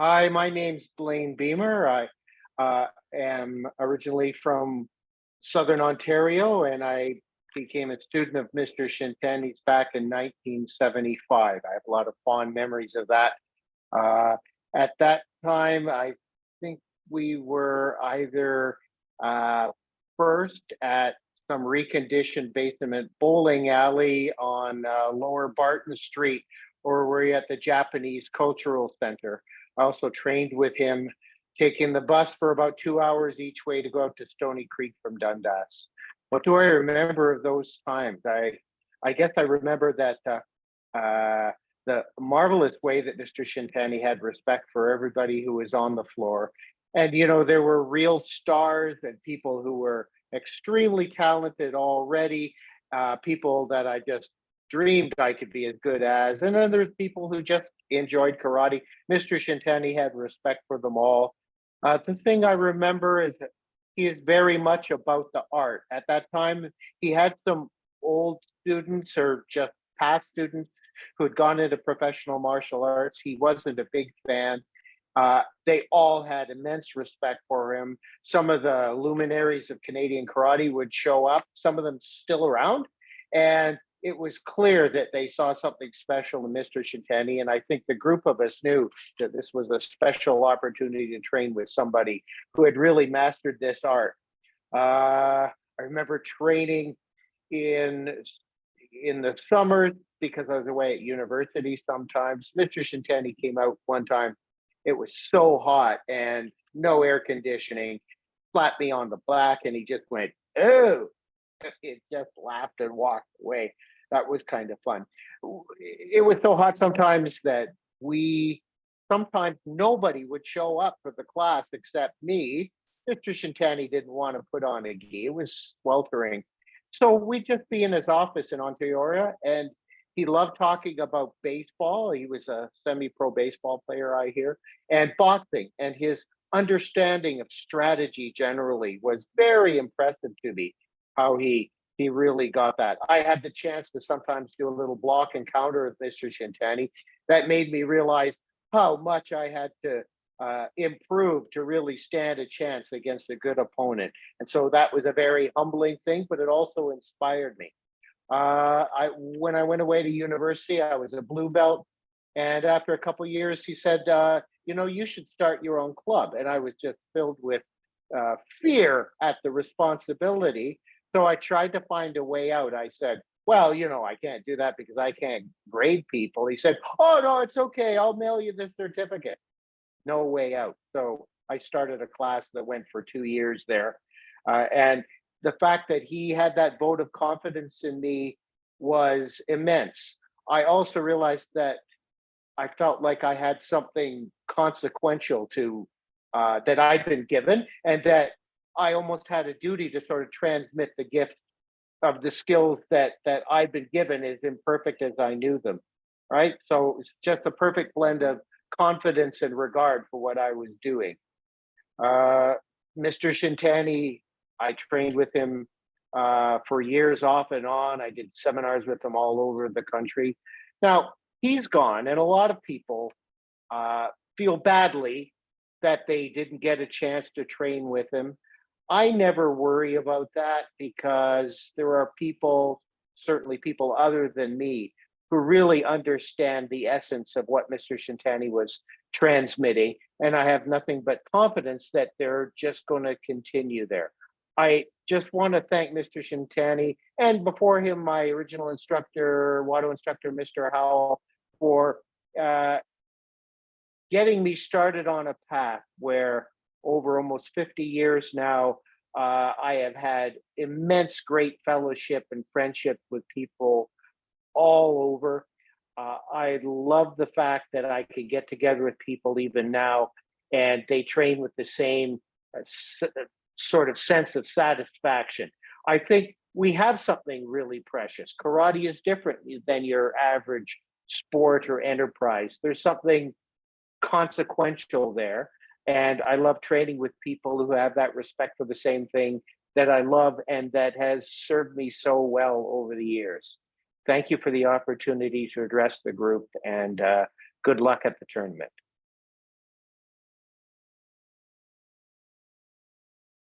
Hi, my name's Blaine Beemer. I am originally from Southern Ontario, and I became a student of Mr. Shintani's back in 1975. I have a lot of fond memories of that. Uh, at that time, I think we were either uh, first at some reconditioned basement bowling alley on Lower Barton Street, or were you at the Japanese Cultural Center? I also trained with him, taking the bus for about 2 hours each way to go out to Stony Creek from Dundas. What do I remember of those times? I guess I remember that the marvelous way that Mr. Shintani had respect for everybody who was on the floor. And, there were real stars and people who were extremely talented already, people that I just dreamed I could be as good as. And then there's people who just enjoyed karate. Mr. Shintani had respect for them all. The thing I remember is that he is very much about the art. At that time, he had some old students or just past students who had gone into professional martial arts. He wasn't a big fan. They all had immense respect for him. Some of the luminaries of Canadian karate would show up, some of them still around. And it was clear that they saw something special in Mr. Shintani. And I think the group of us knew that this was a special opportunity to train with somebody who had really mastered this art. I remember training in the summers because I was away at university sometimes. Mr. Shintani came out one time. It was so hot and no air conditioning, slapped me on the back, and he just went, "Oh," it just laughed and walked away. That was kind of fun. It was so hot sometimes that sometimes nobody would show up for the class except me. Mr. Shintani didn't want to put on a gi. It was sweltering. So we'd just be in his office in Ontario, and he loved talking about baseball. He was a semi-pro baseball player, I hear, and boxing. And his understanding of strategy generally was very impressive to me. How he really got that. I had the chance to sometimes do a little block and counter with Mr. Shintani. That made me realize how much I had to improve to really stand a chance against a good opponent. And so that was a very humbling thing, but it also inspired me. When I went away to university, I was a blue belt, and after a couple of years, he said, you should start your own club." And I was just filled with fear at the responsibility. So I tried to find a way out. I said, "Well, I can't do that because I can't grade people." He said, "Oh no, it's okay. I'll mail you this certificate." No way out. So I started a class that went for 2 years there. And the fact that he had that vote of confidence in me was immense. I also realized that I felt like I had something consequential to that I'd been given, and that I almost had a duty to sort of transmit the gift of the skills that I'd been given, as imperfect as I knew them. Right. So it's just a perfect blend of confidence and regard for what I was doing. Uh, Mr. Shintani, I trained with him for years off and on. I did seminars with him all over the country. Now, he's gone, and a lot of people uh, feel badly that they didn't get a chance to train with him. I never worry about that because there are people, certainly people other than me, who really understand the essence of what Mr. Shintani was transmitting. And I have nothing but confidence that they're just going to continue there. I just want to thank Mr. Shintani, and before him, my original instructor, Wado instructor, Mr. Howell, for uh, getting me started on a path where over almost 50 years now, I have had immense great fellowship and friendship with people all over. I love the fact that I could get together with people even now, and they train with the same sort of sense of satisfaction. I think we have something really precious. Karate is different than your average sport or enterprise. There's something consequential there. And I love training with people who have that respect for the same thing that I love and that has served me so well over the years. Thank you for the opportunity to address the group, and good luck at the tournament.